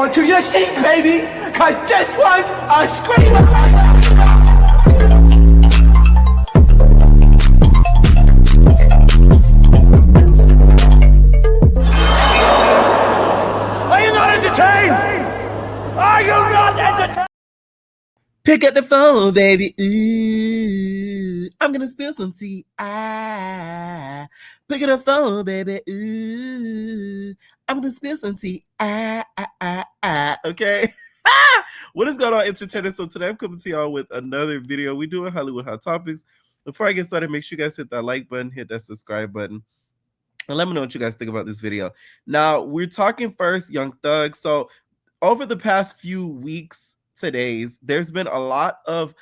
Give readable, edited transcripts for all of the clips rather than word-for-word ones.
onto your seat, baby, cause this one's a screamer. Are you not entertained? Are you not entertained? Pick up the phone, baby. Ooh, I'm gonna spill some tea. Pick up the phone, baby. Ooh, I'm gonna spill some tea. Okay. What is going on, entertainers? So today I'm coming to y'all with another video. We doing Hollywood Hot Topics. Before I get started, make sure you guys hit that like button, hit that subscribe button, and let me know what you guys think about this video. Now, we're talking first Young Thug. So over the past few weeks, today's, there's been a lot of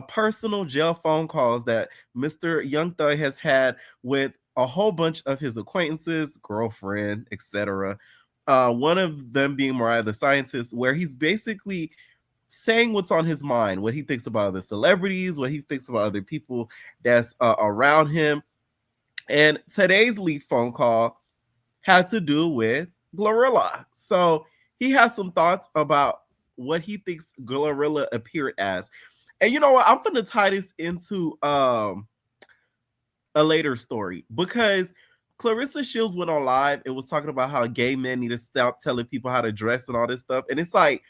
personal jail phone calls that Mr. Young Thug has had with a whole bunch of his acquaintances, girlfriend, etc. One of them being Mariah the Scientist, where he's basically saying what's on his mind, what he thinks about the celebrities, what he thinks about other people that's around him. And today's leaked phone call had to do with GloRilla. So he has some thoughts about what he thinks GloRilla appeared as. And you know what? I'm going to tie this into a later story because Claressa Shields went on live and was talking about how gay men need to stop telling people how to dress and all this stuff. And it's like,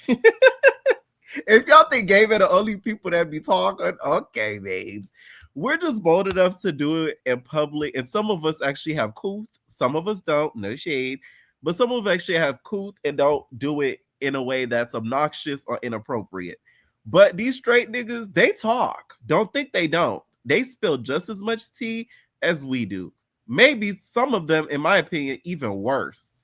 if y'all think gay men are the only people that be talking, okay, babes. We're just bold enough to do it in public, and some of us actually have couth. Some of us don't, no shade, but some of us actually have couth and don't do it in a way that's obnoxious or inappropriate. But these straight niggas, they talk. Don't think they don't. They spill just as much tea as we do. Maybe some of them, in my opinion, even worse.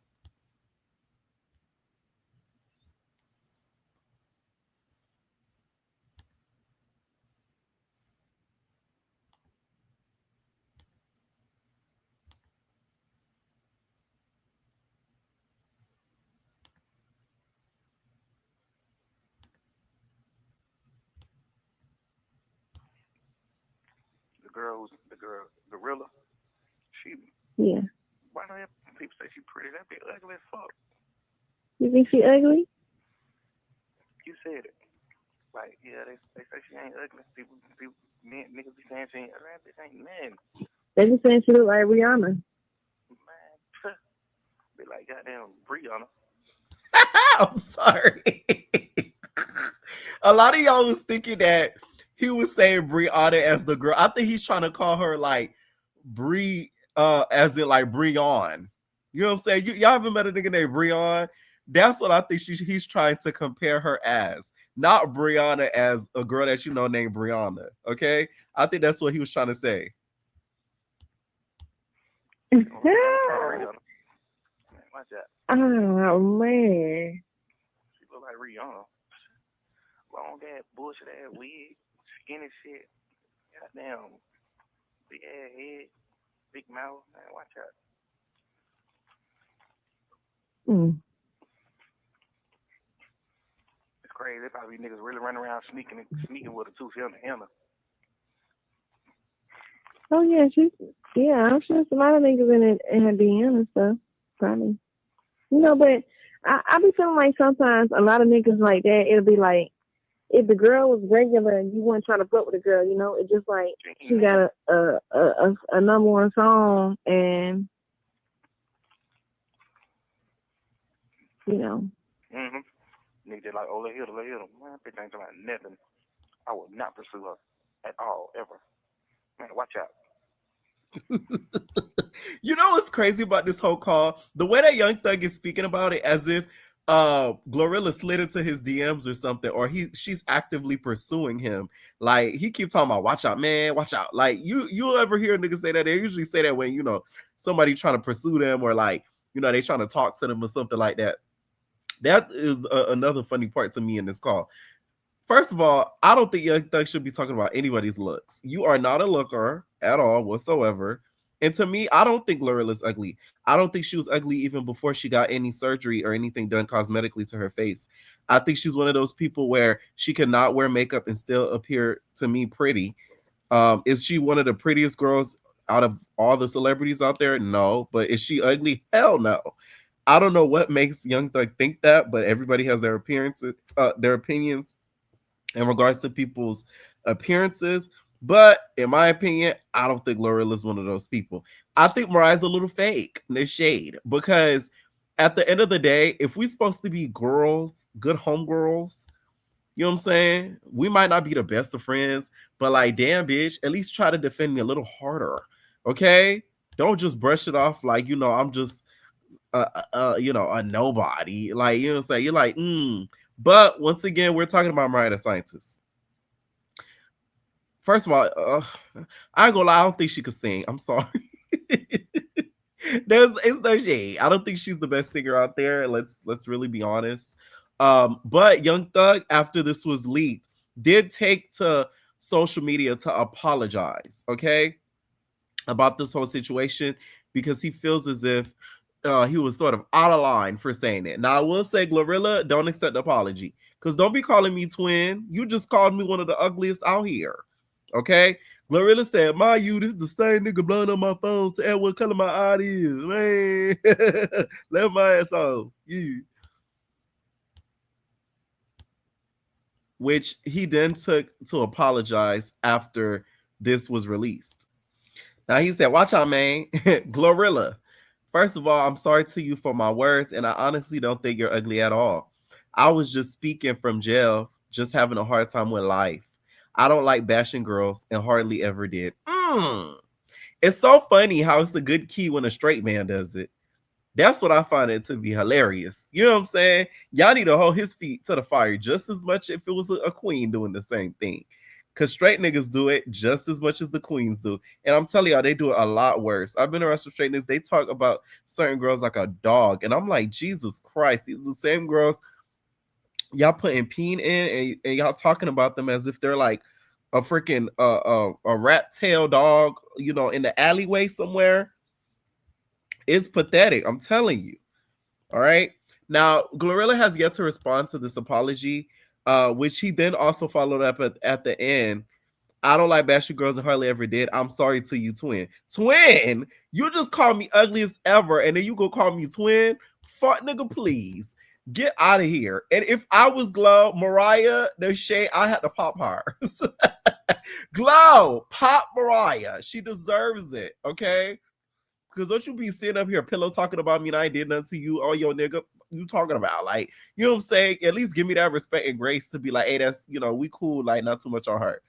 The girl, GloRilla, yeah. Why do people say she pretty? That be ugly as fuck. You think she ugly? You said it. Like, yeah, they say she ain't ugly. People, niggas be saying she ain't ugly. That bitch ain't nothing. They be saying she look like Rihanna. Man, be like goddamn Brianna. I'm sorry. A lot of y'all was thinking that he was saying Brianna as the girl. I think he's trying to call her like Brie, as in like Breon. You know what I'm saying? Y'all haven't met a nigga named Breon? That's what I think he's trying to compare her as. Not Brianna as a girl that you know named Brianna. Okay? I think that's what he was trying to say. Watch that. Oh, man. She look like Rihanna. Long ass bullshit ass wig, skinny shit, goddamn big ass head, big mouth. Man, watch out. It's crazy. There probably niggas really running around sneaking with her too. She on the Hannah. Oh yeah, I'm sure some other niggas in her DM and stuff. Probably. You know, but I be feeling like sometimes a lot of niggas like that, it'll be like, if the girl was regular and you weren't trying to fuck with the girl, you know, it's just like she got a number one song and, you know. Nigga like, oh, let hit her. Man, bitch ain't talking about nothing. I will not pursue her at all, ever. Man, watch out. You know what's crazy about this whole call? The way that Young Thug is speaking about it as if GloRilla slid into his DMs or something, or she's actively pursuing him. Like he keeps talking about, watch out, man, watch out. Like you'll ever hear niggas say that? They usually say that when, you know, somebody trying to pursue them, or like, you know, they trying to talk to them or something like that. That is another funny part to me in this call. First of all, I don't think Young Thug should be talking about anybody's looks. You are not a looker at all whatsoever. And to me, I don't think GloRilla's ugly. I don't think she was ugly even before she got any surgery or anything done cosmetically to her face. I think she's one of those people where she cannot wear makeup and still appear, to me, pretty. Is she one of the prettiest girls out of all the celebrities out there? No. But is she ugly? Hell no. I don't know what makes Young Thug think that, but everybody has their opinions in regards to people's appearances. But in my opinion, I don't think GloRilla is one of those people. I think Mariah's a little fake in the shade, because at the end of the day, if we're supposed to be girls, good homegirls, you know what I'm saying? We might not be the best of friends, but like, damn, bitch, at least try to defend me a little harder. Okay? Don't just brush it off like, I'm just a nobody. Like, you know what I'm saying? You're like, But once again, we're talking about Mariah the Scientist. First of all, I ain't gonna lie, I don't think she could sing. I'm sorry. It's no shade. I don't think she's the best singer out there. Let's really be honest. But Young Thug, after this was leaked, did take to social media to apologize, okay, about this whole situation, because he feels as if he was sort of out of line for saying it. Now, I will say, GloRilla, don't accept the apology, because don't be calling me twin. You just called me one of the ugliest out here, okay? GloRilla said, "My you, this is the same nigga blowing on my phone to add what color my eye is, man." Let my ass off. You. Which he then took to apologize after this was released. Now he said, "Watch out, man." GloRilla, first of all, I'm sorry to you for my words, and I honestly don't think you're ugly at all. I was just speaking from jail, just having a hard time with life. I don't like bashing girls and hardly ever did. It's so funny how it's a good key when a straight man does it. That's what I find it to be hilarious. You know what I'm saying? Y'all need to hold his feet to the fire just as much if it was a queen doing the same thing. Because straight niggas do it just as much as the queens do. And I'm telling y'all, they do it a lot worse. I've been around some straight niggas. They talk about certain girls like a dog. And I'm like, Jesus Christ, these are the same girls y'all putting peen in, and y'all talking about them as if they're like a freaking a rat tail dog, in the alleyway somewhere. It's pathetic. I'm telling you. All right. Now, GloRilla has yet to respond to this apology, which he then also followed up at the end. "I don't like bashing girls and hardly ever did. I'm sorry to you, twin." Twin, you just called me ugly as ever, and then you go call me twin? Fuck, nigga, please. Get out of here. And if I was Glow, Mariah, no shade, I had to pop her. Glow, pop Mariah. She deserves it, okay? Because don't you be sitting up here pillow talking about me and I ain't did nothing to you, oh, yo, nigga, you talking about? Like, you know what I'm saying? At least give me that respect and grace to be like, hey, that's, we cool, like, not too much on her.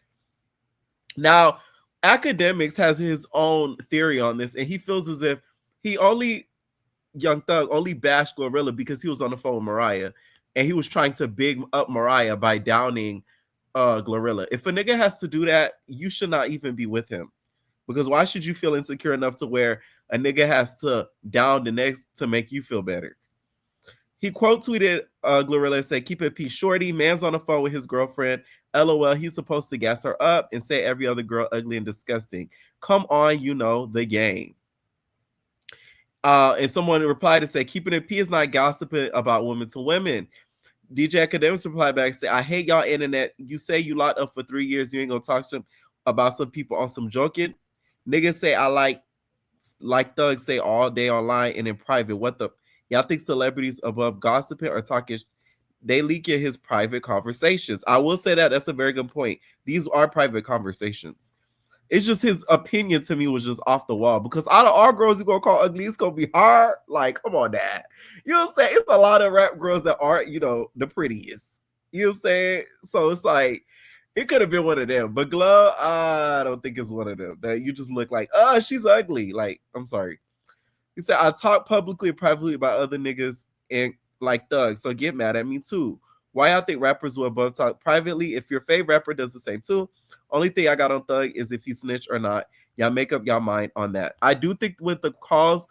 Now, Academics has his own theory on this, and he feels as if Young Thug only bashed GloRilla because he was on the phone with Mariah, and he was trying to big up Mariah by downing GloRilla. If a nigga has to do that, you should not even be with him. Because why should you feel insecure enough to where a nigga has to down the next to make you feel better? He quote tweeted GloRilla and said, "Keep it peace, shorty. Man's on the phone with his girlfriend. LOL, he's supposed to gas her up and say every other girl ugly and disgusting. Come on, the game." And someone replied to say, "Keeping it peace is not gossiping about women to women." DJ Academics replied back and said, "I hate y'all internet. You say you locked up for 3 years. You ain't gonna talk to them about some people on some joking. Niggas say I like thugs say all day online and in private. What the? Y'all think celebrities above gossiping or talking? They leak in his private conversations." I will say that's a very good point. These are private conversations. It's just his opinion to me was just off the wall, because out of all girls you gonna call ugly, it's gonna be hard. Like, come on, Dad. You know what I'm saying? It's a lot of rap girls that aren't, the prettiest. You know what I'm saying? So it's like, it could have been one of them. But Glow, I don't think it's one of them. That you just look like, she's ugly. Like, I'm sorry. He said, "I talk publicly and privately about other niggas and like thugs, so get mad at me too. Why y'all think rappers will above talk privately? If your favorite rapper does the same too. Only thing I got on Thug is if he snitch or not. Y'all make up y'all mind on that." I do think with the calls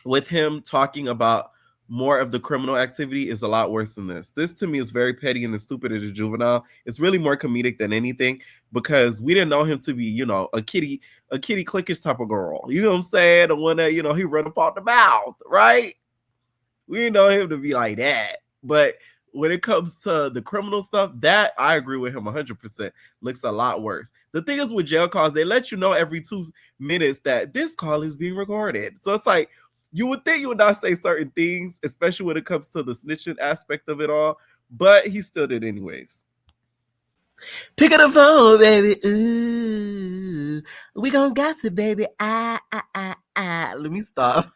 with him talking about more of the criminal activity is a lot worse than this. This to me is very petty and stupid as a juvenile. It's really more comedic than anything, because we didn't know him to be, a kitty clickish type of girl. You know what I'm saying? The one that, he run up out the mouth, right? We didn't know him to be like that. But when it comes to the criminal stuff, that I agree with him 100%. Looks a lot worse. The thing is with jail calls, they let you know every 2 minutes that this call is being recorded. So it's like, You would think you would not say certain things, especially when it comes to the snitching aspect of it all, but he still did anyways. Pick up the phone, baby. Ooh, we gonna gossip, baby. Let me stop.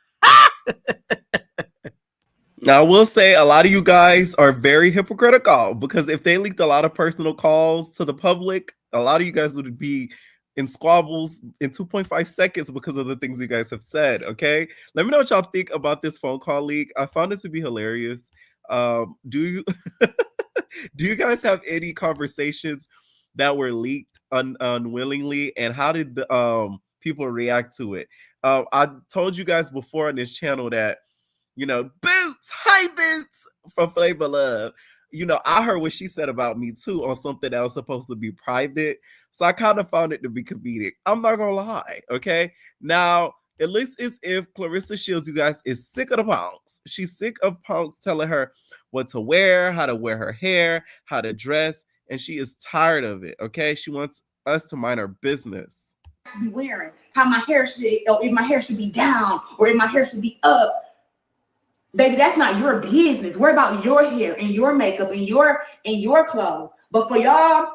Now, I will say a lot of you guys are very hypocritical because if they leaked a lot of personal calls to the public, a lot of you guys would be in squabbles in 2.5 seconds because of the things you guys have said. Okay, let me know what y'all think about this phone call leak. I found it to be hilarious. Do you do you guys have any conversations that were leaked unwillingly, and how did the people react to it? I told you guys before on this channel that Boots, hi Boots from Flavor Love. I heard what she said about me too on something that was supposed to be private. So I kind of found it to be comedic. I'm not gonna lie. Okay. Now, at least as if Claressa Shields, you guys, is sick of the punks. She's sick of punks telling her what to wear, how to wear her hair, how to dress, and she is tired of it. Okay. She wants us to mind our business. Be wearing, how my hair should, or if my hair should be down, or if my hair should be up. Baby, that's not your business. Worry about your hair and your makeup and your clothes. But for y'all,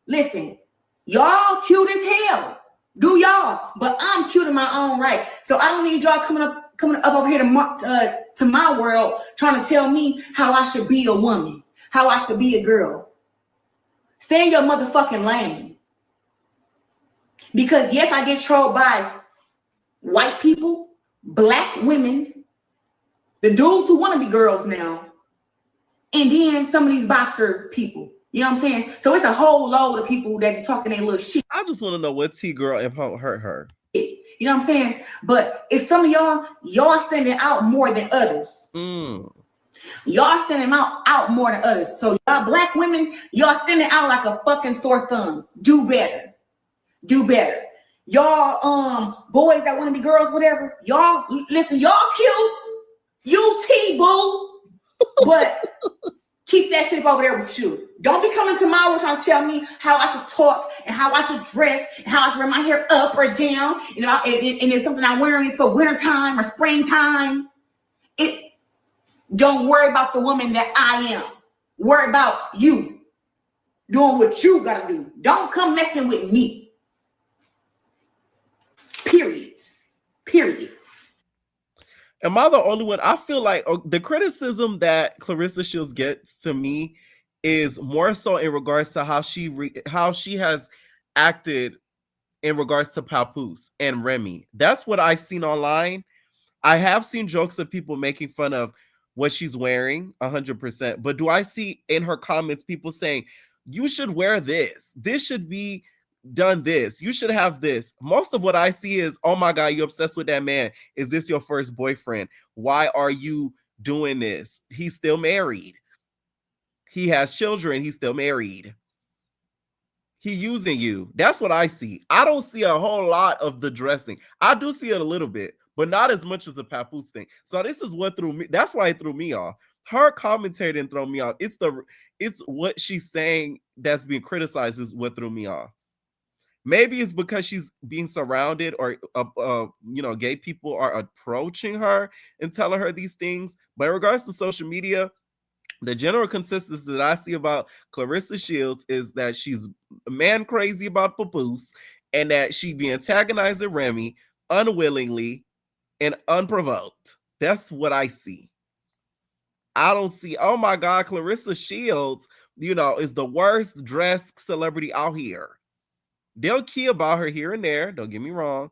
listen, y'all cute as hell. Do y'all? But I'm cute in my own right. So I don't need y'all coming up over here to my world trying to tell me how I should be a woman, how I should be a girl. Stay in your motherfucking lane. Because yes, I get trolled by white people, black women, the dudes who want to be girls now, and then some of these boxer people. You know what I'm saying? So it's a whole load of people that be talking their little shit. I just want to know what T-girl and punk hurt her. You know what I'm saying? But it's some of y'all standing out more than others. Y'all standing out more than others. So y'all black women, y'all standing out like a fucking sore thumb. Do better. Do better. Y'all boys that want to be girls, whatever. Y'all listen, y'all cute. You T-boo. But keep that shit over there with you. Don't be coming to my world trying to tell me how I should talk and how I should dress and how I should wear my hair up or down. You know, and it's something I'm wearing. It's for wintertime or springtime. Don't worry about the woman that I am. Worry about you doing what you gotta do. Don't come messing with me. Period. Am I the only one? I feel like the criticism that Claressa Shields gets to me is more so in regards to how she has acted in regards to Papoose and Remy. That's what I've seen online. I have seen jokes of people making fun of what she's wearing 100%. But do I see in her comments people saying, you should wear this. This should be done this. You should have this. Most of what I see is, oh my God, you're obsessed with that man. Is this your first boyfriend? Why are you doing this? He's still married. He has children. He's still married. He using you. That's what I see. I don't see a whole lot of the dressing. I do see it a little bit, but not as much as the Papoose thing. So this is what threw me. That's why it threw me off. Her commentary didn't throw me off. It's what she's saying that's being criticized is what threw me off. Maybe it's because she's being surrounded or, gay people are approaching her and telling her these things. But in regards to social media, the general consensus that I see about Claressa Shields is that she's man crazy about Papoose and that she be antagonizing Remy unwillingly and unprovoked. That's what I see. I don't see, oh my God, Claressa Shields, is the worst dressed celebrity out here. They'll key about her here and there, don't get me wrong,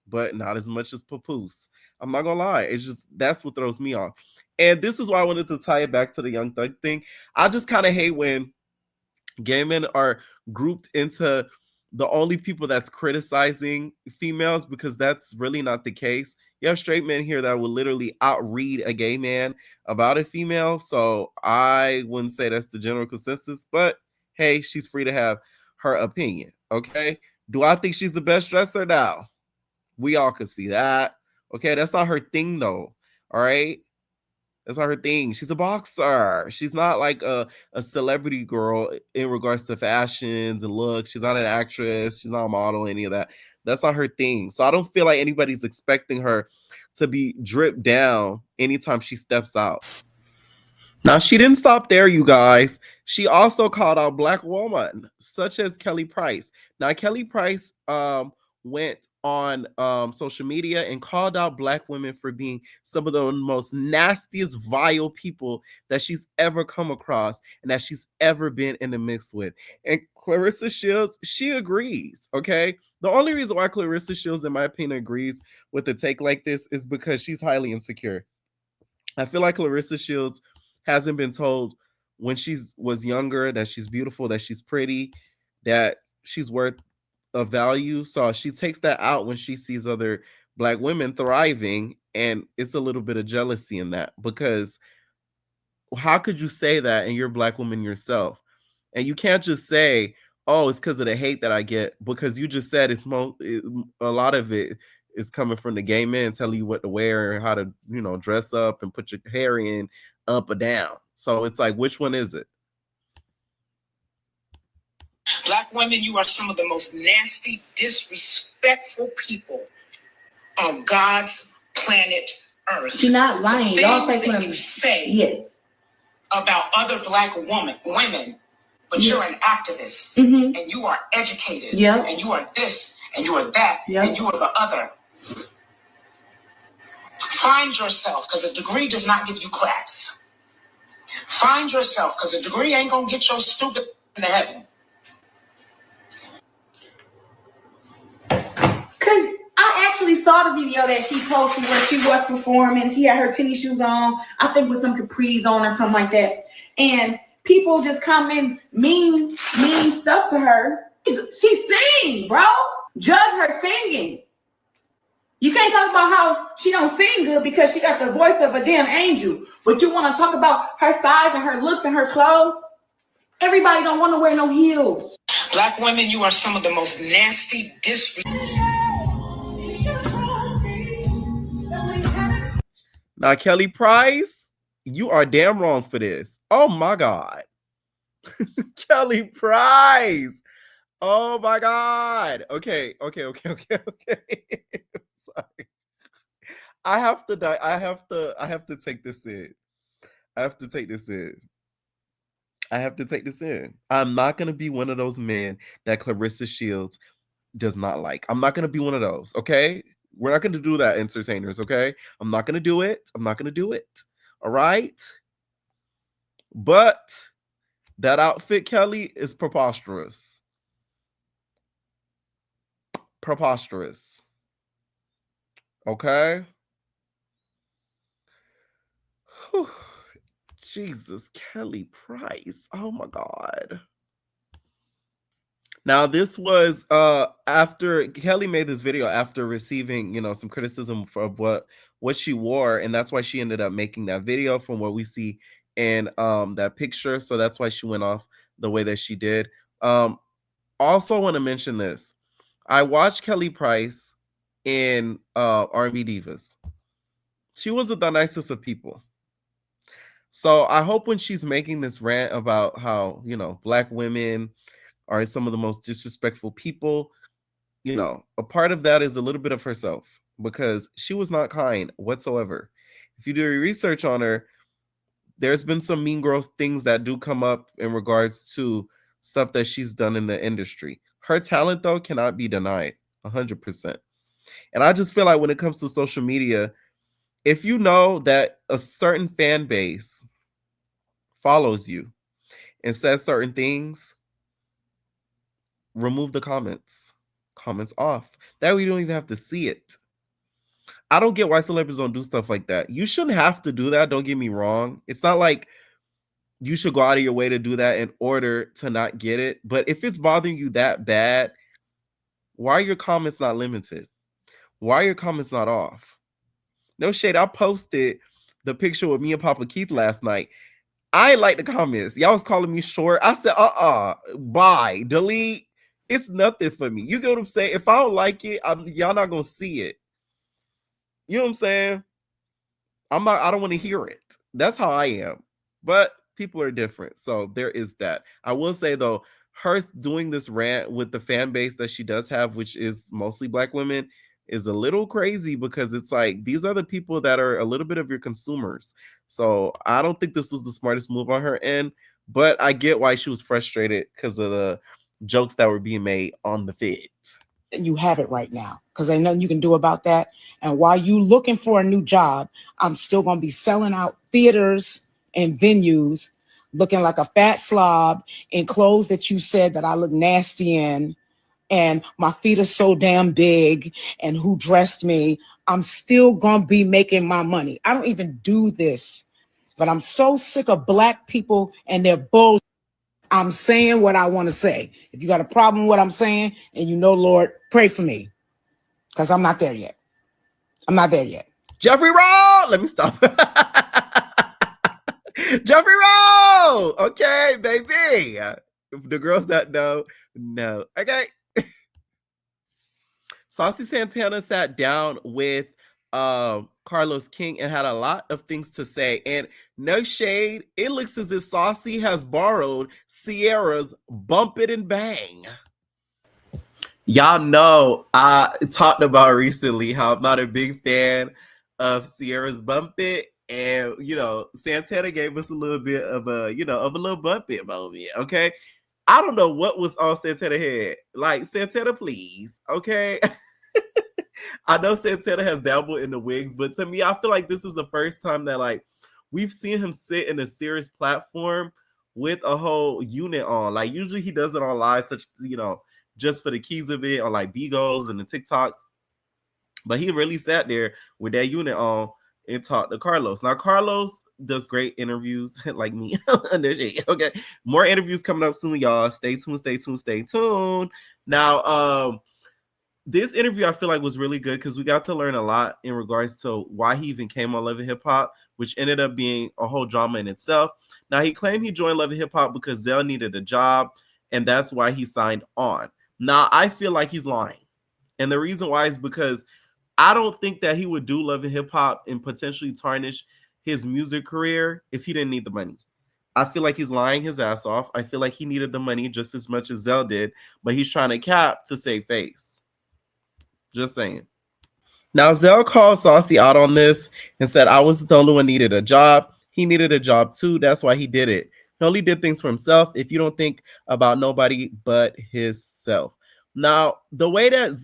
but not as much as Papoose. I'm not gonna lie. It's just, that's what throws me off. And this is why I wanted to tie it back to the Young Thug thing. I just kind of hate when gay men are grouped into the only people that's criticizing females, because that's really not the case. You have straight men here that will literally outread a gay man about a female. So I wouldn't say that's the general consensus, but hey, she's free to have her opinion. Okay. Do I think she's the best dresser now? We all could see that. Okay. That's not her thing though. All right. That's not her thing. She's a boxer. She's not like a celebrity girl in regards to fashions and looks. She's not an actress. She's not a model, any of that. That's not her thing. So I don't feel like anybody's expecting her to be dripped down anytime she steps out. Now, she didn't stop there, you guys. She also called out Black women, such as Kelly Price. Now, Kelly Price went on social media and called out Black women for being some of the most nastiest, vile people that she's ever come across and that she's ever been in the mix with. And Claressa Shields, she agrees, okay? The only reason why Claressa Shields, in my opinion, agrees with a take like this is because she's highly insecure. I feel like Claressa Shields hasn't been told when she was younger that she's beautiful, that she's pretty, that she's worth a value. So she takes that out when she sees other Black women thriving, and it's a little bit of jealousy in that, because how could you say that and you're a Black woman yourself? And you can't just say, oh, it's because of the hate that I get, because you just said a lot of it is coming from the gay men telling you what to wear and how to, dress up and put your hair in up or down. So it's like, which one is it? Black women, you are some of the most nasty, disrespectful people on God's planet Earth. She's not lying. Y'all say that you say yes about other Black women, but you're an activist, and you are educated, and you are this, and you are that, and you are the other. Find yourself, because a degree does not give you class. Find yourself, because a degree ain't gonna get your stupid into heaven. Because I actually saw the video that she posted where she was performing. She had her tennis shoes on, I think with some capris on or something like that. And people just come in mean stuff to her. She sing, bro. Judge her singing. You can't talk about how she don't sing good because she got the voice of a damn angel. But you want to talk about her size and her looks and her clothes? Everybody don't want to wear no heels. Black women, you are some of the most nasty, Now, Kelly Price, you are damn wrong for this. Oh my God. Kelly Price. Oh my God. Okay. Sorry. I have to take this in. I have to take this in. I'm not going to be one of those men that Claressa Shields does not like. I'm not going to be one of those, okay? We're not going to do that, entertainers, okay? I'm not going to do it. All right? But that outfit, Kelly, is preposterous. Okay? Whew. Jesus, Kelly Price. Oh my God. Now, this was after Kelly made this video after receiving, some criticism of what she wore, and that's why she ended up making that video from what we see in that picture. So that's why she went off the way that she did. Also want to mention this. I watched Kelly Price in R&B Divas. She wasn't the nicest of people. So I hope when she's making this rant about how, Black women are some of the most disrespectful people, a part of that is a little bit of herself, because she was not kind whatsoever. If you do your research on her, there's been some mean girls things that do come up in regards to stuff that she's done in the industry. Her talent, though, cannot be denied 100%. And I just feel like when it comes to social media, if you know that a certain fan base follows you and says certain things, remove the comments off. That way you don't even have to see it. I don't get why celebrities don't do stuff like that. You shouldn't have to do that, don't get me wrong. It's not like you should go out of your way to do that in order to not get it. But if it's bothering you that bad, why are your comments not limited? Why are your comments not off? No shade. I posted the picture with me and Papa Keith last night. I ain't like the comments. Y'all was calling me short. I said, bye, delete. It's nothing for me. You get what I'm saying? If I don't like it, y'all not gonna see it. You know what I'm saying? I don't want to hear it. That's how I am. But people are different. So there is that. I will say though, her doing this rant with the fan base that she does have, which is mostly Black women, is a little crazy because it's like these are the people that are a little bit of your consumers. So I don't think this was the smartest move on her end, but I get why she was frustrated because of the jokes that were being made on the fit. You have it right now because there's nothing you can do about that. And while you looking for a new job, I'm still going to be selling out theaters and venues looking like a fat slob in clothes that you said that I look nasty in, and my feet are so damn big, and who dressed me. I'm still going to be making my money. I don't even do this, but I'm so sick of Black people and their bullshit. I'm saying what I want to say. If you got a problem with what I'm saying, and you know, Lord, pray for me, because I'm not there yet. I'm not there yet. Jeffrey Roll! Let me stop. Jeffrey Roll! Okay, baby. The girls that know. Okay. Saucy Santana sat down with Carlos King and had a lot of things to say. And no shade, it looks as if Saucy has borrowed Sierra's Bump It and Bang. Y'all know I talked about recently how I'm not a big fan of Sierra's Bump It. And, you know, Santana gave us a little bit of a, of a little bump it moment, okay? I don't know what was on Santana's head. Like, Santana, please, okay? I know Santana has dabbled in the wigs, but to me, I feel like this is the first time that, like, we've seen him sit in a serious platform with a whole unit on. Like, usually he does it on live, such, just for the keys of it, on like Bigos and the TikToks. But he really sat there with that unit on and talked to Carlos. Now, Carlos does great interviews like me. Okay. More interviews coming up soon, y'all. Stay tuned. Now, this interview I feel like was really good because we got to learn a lot in regards to why he even came on Love and Hip Hop, which ended up being a whole drama in itself. Now, he claimed he joined Love and Hip Hop because Zell needed a job, and that's why he signed on. Now, I feel like he's lying. And the reason why is because I don't think that he would do Love and Hip Hop and potentially tarnish his music career if he didn't need the money. I feel like he's lying his ass off. I feel like he needed the money just as much as Zell did, but he's trying to cap to save face. Just saying. Now, Zell called Saucy out on this and said, I was the only one needed a job. He needed a job too. That's why he did it. He only did things for himself. If you don't think about nobody but himself. Now, the way that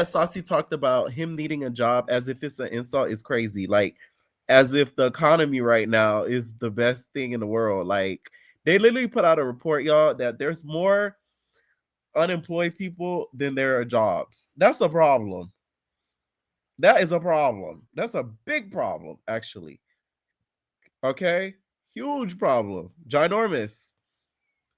Saucy talked about him needing a job as if it's an insult is crazy. Like, as if the economy right now is the best thing in the world. Like, they literally put out a report, y'all, that there's more unemployed people than there are jobs. That's a problem. That is a problem. That's a big problem, actually. Okay? Huge problem. Ginormous.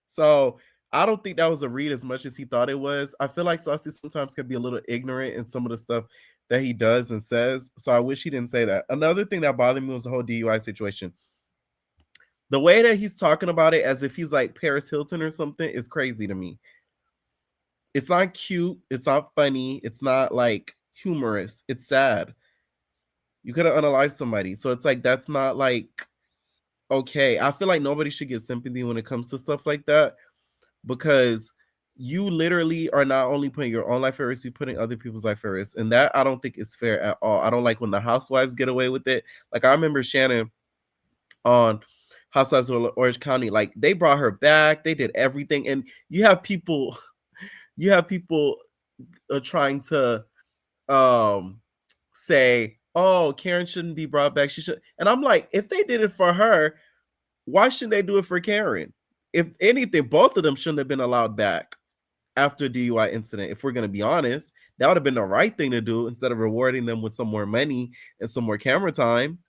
So I don't think that was a read as much as he thought it was. I feel like Saucy sometimes can be a little ignorant in some of the stuff that he does and says. So I wish he didn't say that. Another thing that bothered me was the whole DUI situation. The way that he's talking about it as if he's like Paris Hilton or something is crazy to me. It's not cute. It's not funny. It's not like humorous. It's sad. You could have unalived somebody. So it's like, that's not like, okay. I feel like nobody should get sympathy when it comes to stuff like that because you literally are not only putting your own life at risk, you're putting other people's life at risk. And that I don't think is fair at all. I don't like when the housewives get away with it. Like, I remember Shannon on Housewives of Orange County. Like, they brought her back. They did everything. And you have people trying to say, oh, Karen shouldn't be brought back. She should. And I'm like, if they did it for her, why shouldn't they do it for Karen? If anything, both of them shouldn't have been allowed back after a DUI incident. If we're going to be honest, that would have been the right thing to do instead of rewarding them with some more money and some more camera time.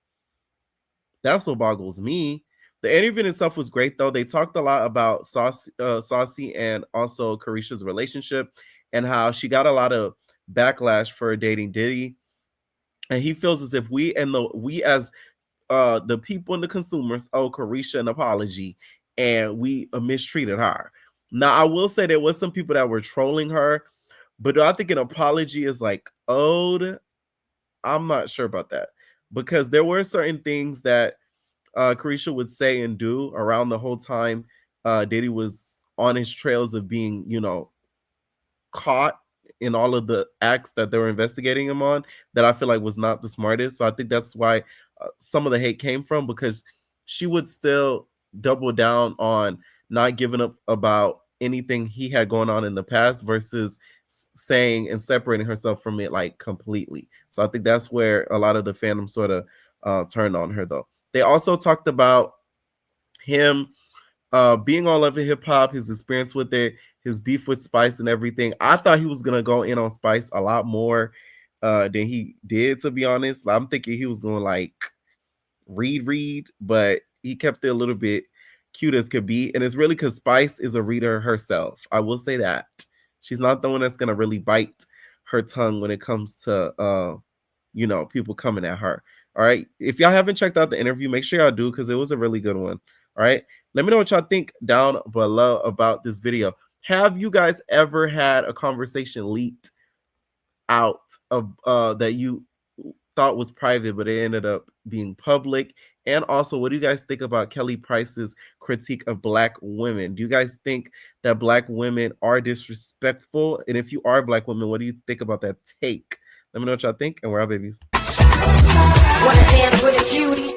That's what boggles me. The interview in itself was great, though. They talked a lot about Saucy and also Carisha's relationship and how she got a lot of backlash for dating Diddy. And he feels as if we as the people and the consumers owe Carisha an apology and we mistreated her. Now, I will say there was some people that were trolling her, but I think an apology is like owed. I'm not sure about that because there were certain things that Carisha would say and do around the whole time Diddy was on his trails of being, you know, caught in all of the acts that they were investigating him on, that I feel like was not the smartest. So I think that's why some of the hate came from, because she would still double down on not giving up about anything he had going on in the past versus saying and separating herself from it like completely. So I think that's where a lot of the fandom sort of turned on her, though. They also talked about him being all over hip hop, his experience with it, his beef with Spice and everything. I thought he was gonna go in on Spice a lot more than he did, to be honest. I'm thinking he was going to like read, but he kept it a little bit cute as could be. And it's really because Spice is a reader herself. I will say that. She's not the one that's gonna really bite her tongue when it comes to you know, people coming at her. All right. If y'all haven't checked out the interview, make sure y'all do, because it was a really good one. All right. Let me know what y'all think down below about this video. Have you guys ever had a conversation leaked out of that you thought was private, but it ended up being public? And also, what do you guys think about Kelly Price's critique of Black women? Do you guys think that Black women are disrespectful? And if you are Black women, what do you think about that take? Let me know what y'all think, and we're out, babies. Wanna dance with a cutie?